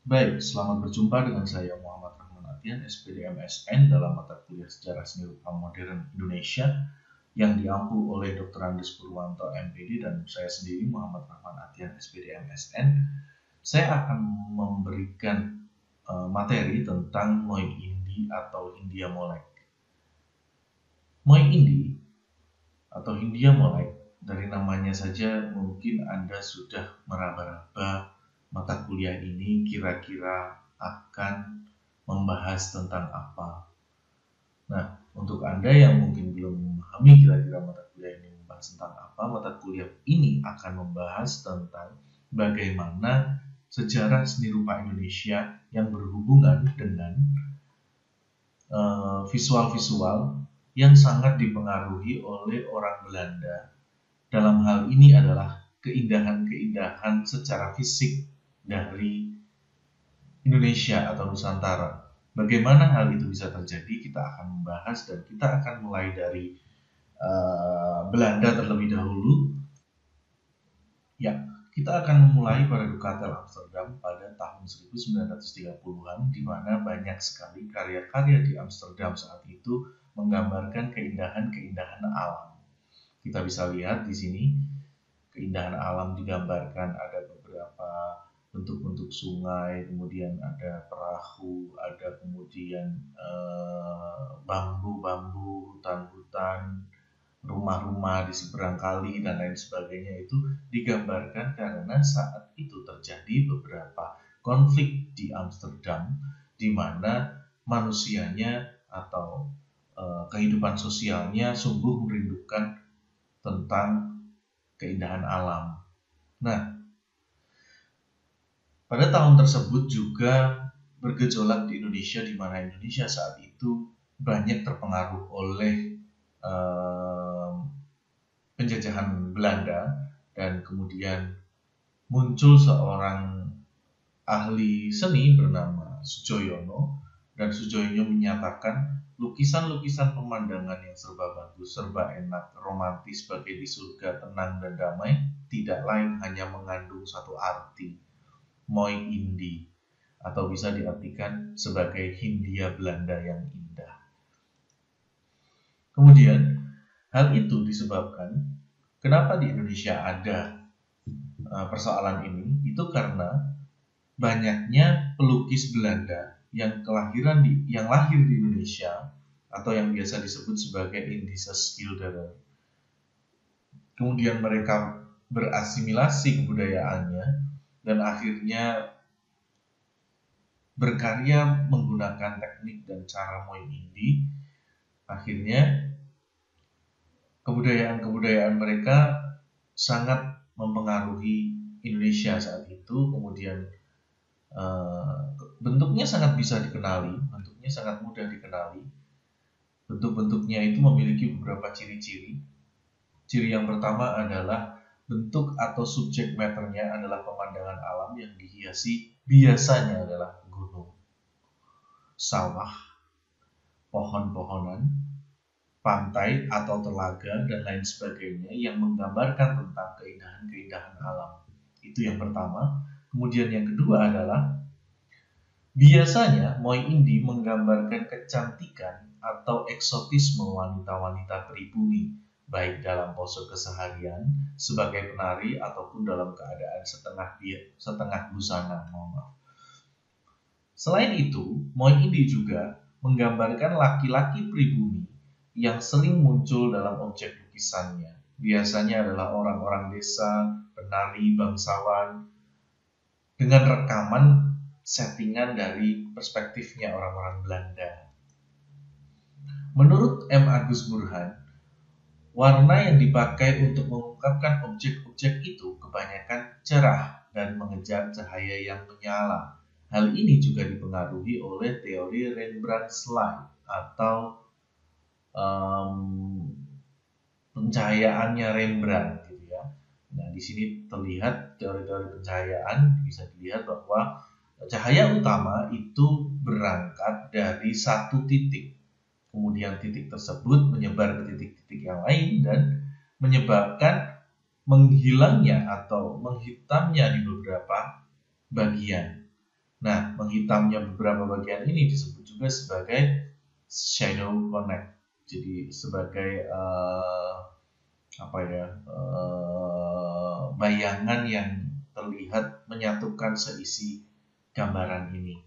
Baik, selamat berjumpa dengan saya Muhammad Rahman Atian, SPD MSN dalam mata kuliah Sejarah Seni Rupa Modern Indonesia yang diampu oleh Dr. Andes Purwanto MPD dan saya sendiri Muhammad Rahman Atian SPD MSN. Saya akan memberikan materi tentang Moi Indi atau Hindia Molek. Moi Indi atau Hindia Molek, dari namanya saja mungkin Anda sudah meraba-raba mata kuliah ini kira-kira akan membahas tentang apa. Nah, untuk Anda yang mungkin belum memahami kira-kira mata kuliah ini membahas tentang apa, mata kuliah ini akan membahas tentang bagaimana sejarah seni rupa Indonesia yang berhubungan dengan visual-visual yang sangat dipengaruhi oleh orang Belanda. Dalam hal ini adalah keindahan-keindahan secara fisik dari Indonesia atau Nusantara. Bagaimana hal itu bisa terjadi, kita akan membahas dan kita akan mulai dari Belanda terlebih dahulu. Ya, kita akan memulai pada Dukatel Amsterdam pada tahun 1930-an, di mana banyak sekali karya-karya di Amsterdam saat itu menggambarkan keindahan-keindahan alam. Kita bisa lihat di sini keindahan alam digambarkan, ada beberapa bentuk-bentuk sungai, kemudian ada perahu, ada kemudian bambu-bambu, hutan-hutan, rumah-rumah di seberang kali dan lain sebagainya. Itu digambarkan karena saat itu terjadi beberapa konflik di Amsterdam di mana manusianya atau kehidupan sosialnya sungguh merindukan tentang keindahan alam. Nah, pada tahun tersebut juga bergejolak di Indonesia, di mana Indonesia saat itu banyak terpengaruh oleh penjajahan Belanda, dan kemudian muncul seorang ahli seni bernama Sujoyono, dan Sujoyono menyatakan lukisan-lukisan pemandangan yang serba bagus, serba enak, romantis, bagai di surga, tenang dan damai, tidak lain hanya mengandung satu arti, Moi Indi, atau bisa diartikan sebagai Hindia Belanda yang indah. Kemudian, hal itu disebabkan kenapa di Indonesia ada persoalan ini, itu karena banyaknya pelukis Belanda yang lahir di Indonesia atau yang biasa disebut sebagai Indische Schilderer. Kemudian mereka berasimilasi kebudayaannya dan akhirnya berkarya menggunakan teknik dan cara Moi Indi. Akhirnya kebudayaan mereka sangat mempengaruhi Indonesia saat itu. Kemudian bentuknya sangat bisa dikenali, bentuknya sangat mudah dikenali. Bentuk-bentuknya itu memiliki beberapa ciri-ciri. Ciri yang pertama adalah bentuk atau subjek maternya adalah pemandangan alam yang dihiasi biasanya adalah gunung, sawah, pohon-pohonan, pantai atau telaga dan lain sebagainya yang menggambarkan tentang keindahan-keindahan alam. Itu yang pertama. Kemudian yang kedua adalah biasanya Moi Indi menggambarkan kecantikan atau eksotisme wanita-wanita pribumi, baik dalam pose keseharian sebagai penari ataupun dalam keadaan setengah busana. Selain itu, Moi Indi juga menggambarkan laki-laki pribumi yang sering muncul dalam objek lukisannya. Biasanya adalah orang-orang desa, penari, bangsawan, dengan rekaman settingan dari perspektifnya orang-orang Belanda. Menurut M. Agus Burhan, warna yang dipakai untuk mengungkapkan objek-objek itu kebanyakan cerah dan mengejar cahaya yang menyala. Hal ini juga dipengaruhi oleh teori Rembrandt's light atau pencahayaannya Rembrandt, gitu ya. Nah, di sini terlihat teori-teori pencahayaan, bisa dilihat bahwa cahaya utama itu berangkat dari satu titik. Kemudian titik tersebut menyebar ke titik-titik yang lain dan menyebabkan menghilangnya atau menghitamnya di beberapa bagian. Nah, menghitamnya beberapa bagian ini disebut juga sebagai shadow connect. Jadi sebagai bayangan yang terlihat menyatukan seisi gambaran ini.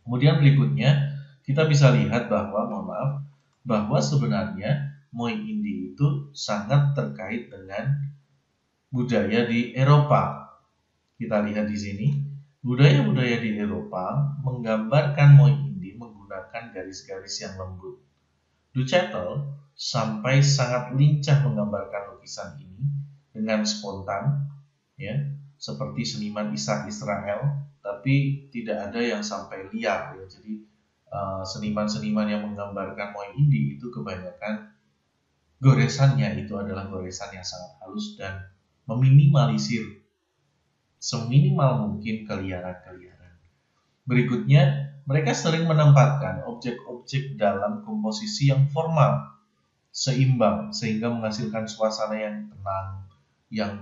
Kemudian berikutnya kita bisa lihat bahwa sebenarnya Moi Indi itu sangat terkait dengan budaya di Eropa. Kita lihat di sini, budaya-budaya di Eropa menggambarkan Moi Indi menggunakan garis-garis yang lembut. Ducettle sampai sangat lincah menggambarkan lukisan ini dengan spontan, ya, seperti seniman Ishak Israel, tapi tidak ada yang sampai liar, ya. Jadi seniman-seniman yang menggambarkan Moi Indi itu kebanyakan goresannya itu adalah goresan yang sangat halus dan meminimalisir seminimal mungkin keliaran-keliaran. Berikutnya, mereka sering menempatkan objek-objek dalam komposisi yang formal, seimbang, sehingga menghasilkan suasana yang tenang, yang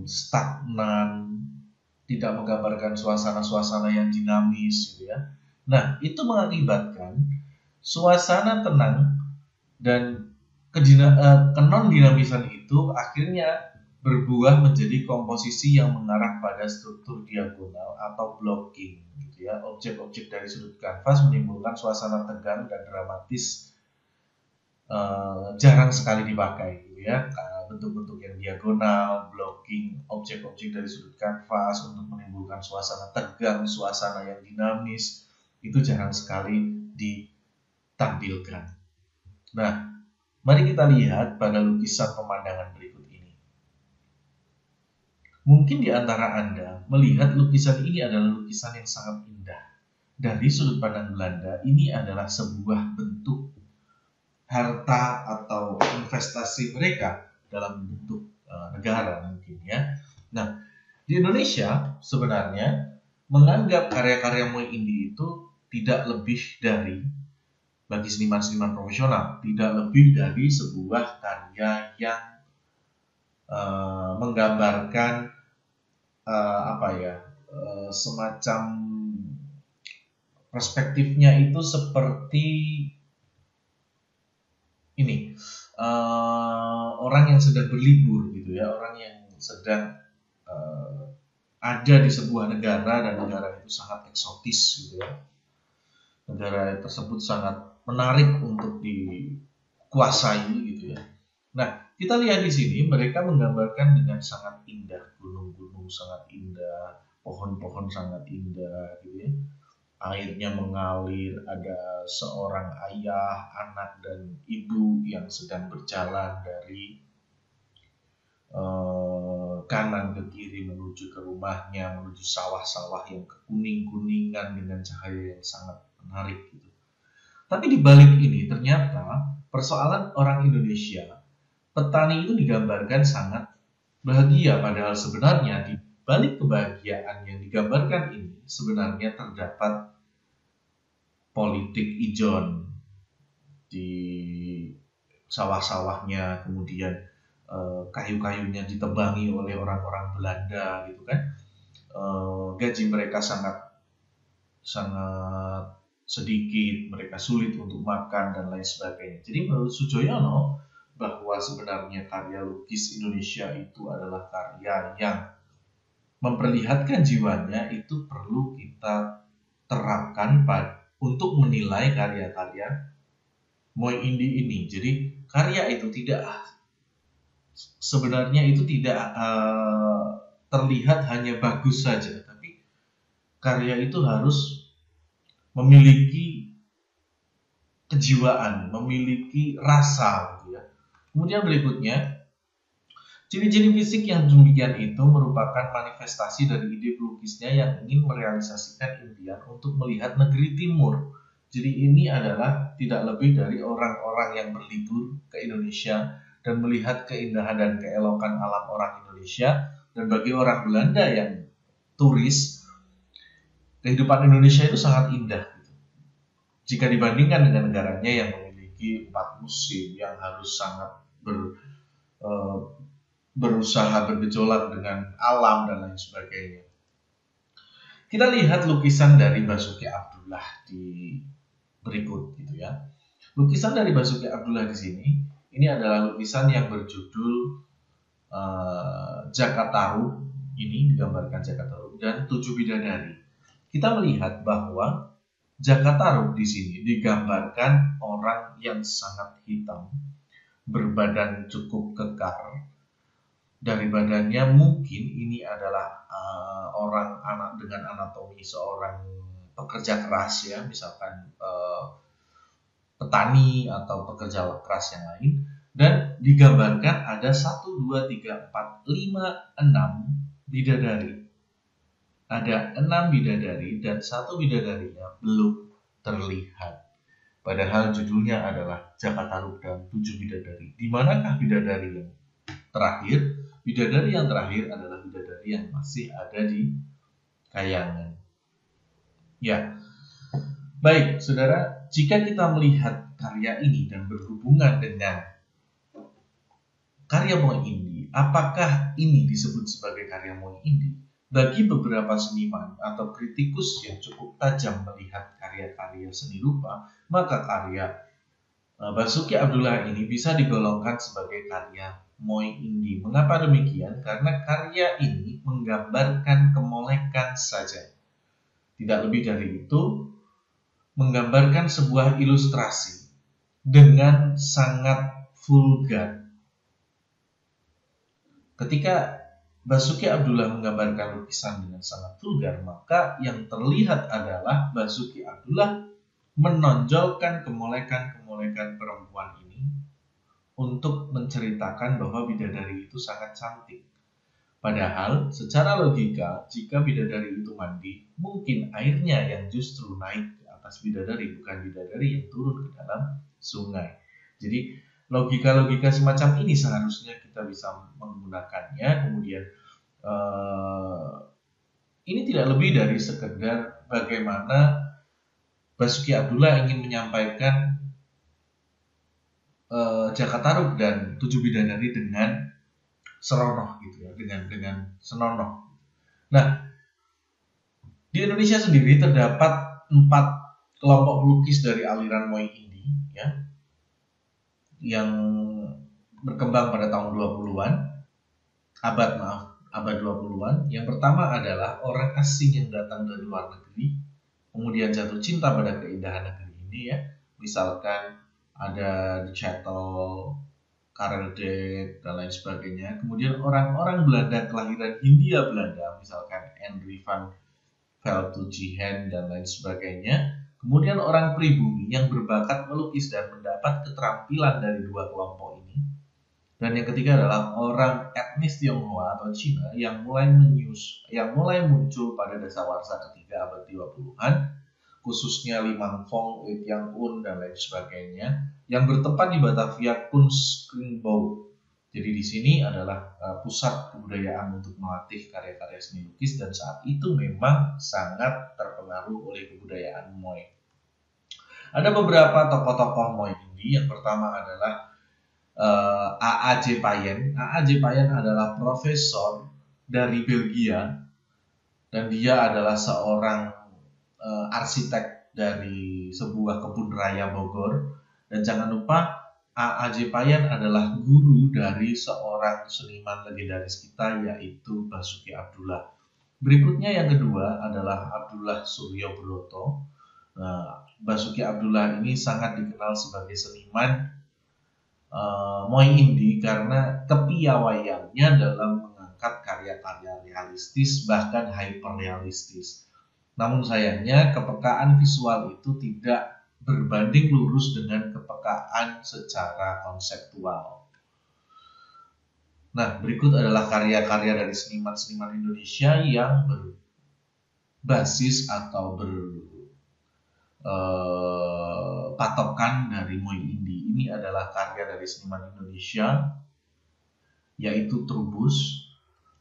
stagnan, tidak menggambarkan suasana-suasana yang dinamis, gitu ya. Nah, itu mengakibatkan suasana tenang dan kenon-dinamisan itu akhirnya berbuah menjadi komposisi yang mengarah pada struktur diagonal atau blocking, gitu ya. Objek-objek dari sudut kanvas menimbulkan suasana tegang dan dramatis, jarang sekali dipakai, gitu ya. Bentuk-bentuk yang diagonal, blocking, objek-objek dari sudut kanvas untuk menimbulkan suasana tegang, suasana yang dinamis, itu jarang sekali ditampilkan. Nah, mari kita lihat pada lukisan pemandangan berikut ini. Mungkin di antara Anda melihat lukisan ini adalah lukisan yang sangat indah. Dari sudut pandang Belanda, ini adalah sebuah bentuk harta atau investasi mereka dalam bentuk negara mungkin, ya. Nah, di Indonesia sebenarnya menganggap karya-karya Moi Indi itu tidak lebih dari, bagi seniman-seniman profesional, tidak lebih dari sebuah karya yang menggambarkan semacam perspektifnya itu seperti ini, orang yang sedang berlibur, gitu ya, orang yang sedang ada di sebuah negara dan negara itu sangat eksotis, gitu ya. Negara tersebut sangat menarik untuk dikuasai, gitu ya. Nah, kita lihat di sini mereka menggambarkan dengan sangat indah, gunung-gunung sangat indah, pohon-pohon sangat indah, gitu ya. Airnya mengalir, ada seorang ayah, anak, dan ibu yang sedang berjalan dari kanan ke kiri menuju ke rumahnya, menuju sawah-sawah yang kekuning-kuningan dengan cahaya yang sangat menarik, gitu. Tapi di balik ini ternyata persoalan orang Indonesia, petani itu digambarkan sangat bahagia, padahal sebenarnya di balik kebahagiaan yang digambarkan ini sebenarnya terdapat politik ijon di sawah-sawahnya, kemudian kayu-kayunya ditebangi oleh orang-orang Belanda, gitu kan. Gaji mereka sangat sedikit, mereka sulit untuk makan dan lain sebagainya. Jadi menurut Soejoyono bahwa sebenarnya karya lukis Indonesia itu adalah karya yang memperlihatkan jiwanya, itu perlu kita terapkan untuk menilai karya-karya Moi Indi ini. Jadi karya itu sebenarnya tidak terlihat hanya bagus saja, tapi karya itu harus memiliki kejiwaan, memiliki rasa, gitu ya. Kemudian berikutnya, ciri-ciri fisik yang demikian itu merupakan manifestasi dari ide pelukisnya yang ingin merealisasikan impian untuk melihat negeri timur. Jadi ini adalah tidak lebih dari orang-orang yang berlibur ke Indonesia dan melihat keindahan dan keelokan alam orang Indonesia. Dan bagi orang Belanda yang turis, kehidupan Indonesia itu sangat indah, gitu. Jika dibandingkan dengan negaranya yang memiliki 4 musim, yang harus sangat berusaha bergejolak dengan alam dan lain sebagainya. Kita lihat lukisan dari Basuki Abdullah di berikut gitu ya. Lukisan dari Basuki Abdullah di sini, ini adalah lukisan yang berjudul Jakataru. Ini digambarkan Jakataru dan 7 bidadari. Kita melihat bahwa Jakataru di sini digambarkan orang yang sangat hitam, berbadan cukup kekar. Dari badannya mungkin ini adalah orang anak dengan anatomi seorang pekerja keras ya, misalkan petani atau pekerja keras yang lain, dan digambarkan ada 1, 2, 3, 4, 5, 6 bidadari. Ada 6 bidadari dan 1 bidadarinya belum terlihat. Padahal judulnya adalah Jakataru dan 7 bidadari. Di manakah bidadari yang terakhir? Bidadari yang terakhir adalah bidadari yang masih ada di kayangan. Ya, baik saudara, jika kita melihat karya ini dan berhubungan dengan karya Moe Indi, apakah ini disebut sebagai karya Moe Indi? Bagi beberapa seniman atau kritikus yang cukup tajam melihat karya-karya seni rupa, maka karya Basuki Abdullah ini bisa digolongkan sebagai karya Moe Indi. Mengapa demikian? Karena karya ini menggambarkan kemolekan saja. Tidak lebih dari itu, menggambarkan sebuah ilustrasi dengan sangat vulgar. Ketika Basuki Abdullah menggambarkan lukisan dengan sangat vulgar, maka yang terlihat adalah Basuki Abdullah menonjolkan kemolekan-kemolekan perempuan ini untuk menceritakan bahwa bidadari itu sangat cantik. Padahal secara logika, jika bidadari itu mandi, mungkin airnya yang justru naik ke atas bidadari, bukan bidadari yang turun ke dalam sungai. Jadi logika-logika semacam ini seharusnya kita bisa menggunakannya. Kemudian ini tidak lebih dari sekedar bagaimana Basuki Abdullah ingin menyampaikan Jakataru dan 7 bidadari dengan seronoh gitu ya, dengan senonoh. Nah, di Indonesia sendiri terdapat 4 kelompok pelukis dari aliran Moe Indi ya, yang berkembang pada tahun 20-an, abad 20-an. Yang pertama adalah orang asing yang datang dari luar negeri, kemudian jatuh cinta pada keindahan negeri ini ya. Misalkan ada The Chattel, Karel Dijk, dan lain sebagainya. Kemudian orang-orang Belanda kelahiran Hindia Belanda, misalkan Henry van Veldhoegen dan lain sebagainya. Kemudian orang pribumi yang berbakat melukis dan mendapat keterampilan dari 2 kelompok ini. Dan yang ketiga adalah orang etnis Tionghoa atau Cina yang mulai muncul pada dasawarsa ketiga abad 20-an, khususnya Li Mangfong, Li Tiangun, dan lain sebagainya, yang bertempat di Batavia Kunstkringboud. Jadi di sini adalah pusat kebudayaan untuk melatih karya-karya seni lukis, dan saat itu memang sangat terpengaruh oleh kebudayaan Moe. Ada beberapa tokoh-tokoh Moe Indi. Yang pertama adalah A.A.J. Payen. A.A.J. Payen adalah profesor dari Belgia dan dia adalah seorang arsitek dari sebuah kebun raya Bogor. Dan jangan lupa A.A.J. Payen adalah guru dari seorang seniman legendaris kita, yaitu Basuki Abdullah. Berikutnya yang kedua adalah Abdullah Suryobroto. Basuki Abdullah ini sangat dikenal sebagai seniman Moe Indi karena kepiawaiannya dalam mengangkat karya-karya realistis, bahkan hyperrealistis. Namun sayangnya kepekaan visual itu tidak berbanding lurus dengan kepekaan secara konseptual. Nah, berikut adalah karya-karya dari seniman-seniman Indonesia yang berbasis atau patokan dari Moe Indi. Ini adalah karya dari seniman Indonesia, yaitu Trubus,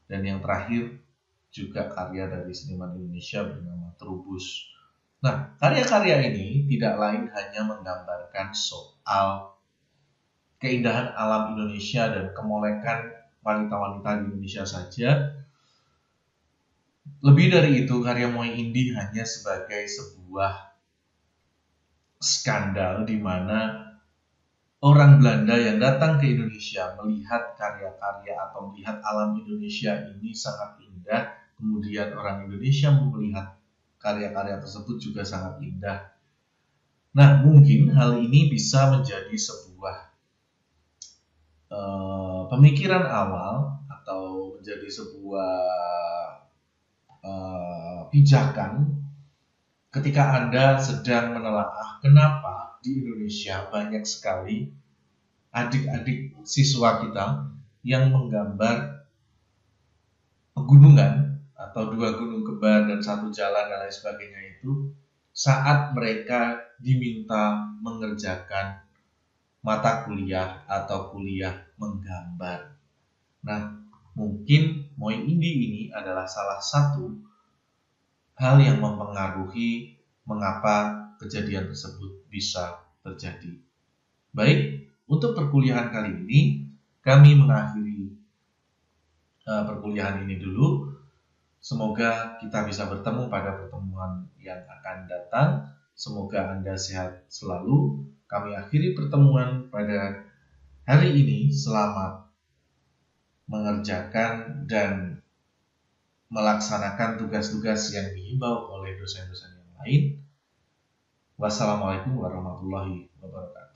dan yang terakhir juga karya dari seniman Indonesia bernama Trubus. Nah, karya-karya ini tidak lain hanya menggambarkan soal keindahan alam Indonesia dan kemolekan wanita-wanita di Indonesia saja, Lebih dari itu, karya Moy Indi hanya sebagai sebuah skandal di mana orang Belanda yang datang ke Indonesia melihat karya-karya atau melihat alam Indonesia ini sangat indah, kemudian orang Indonesia melihat karya-karya tersebut juga sangat indah. Nah, mungkin hal ini bisa menjadi sebuah pemikiran awal atau menjadi sebuah pijakan ketika Anda sedang menelaah kenapa di Indonesia banyak sekali adik-adik siswa kita yang menggambar pegunungan atau dua gunung kembar dan satu jalan dan lain sebagainya itu saat mereka diminta mengerjakan mata kuliah atau kuliah menggambar. Nah, mungkin Moy Indi ini adalah salah satu hal yang mempengaruhi mengapa kejadian tersebut bisa terjadi. Baik, untuk perkuliahan kali ini kami mengakhiri perkuliahan ini dulu. Semoga kita bisa bertemu pada pertemuan yang akan datang. Semoga Anda sehat selalu. Kami akhiri pertemuan pada hari ini. Selamat mengerjakan dan melaksanakan tugas-tugas yang dihimbau oleh dosen-dosen yang lain. Wassalamualaikum warahmatullahi wabarakatuh.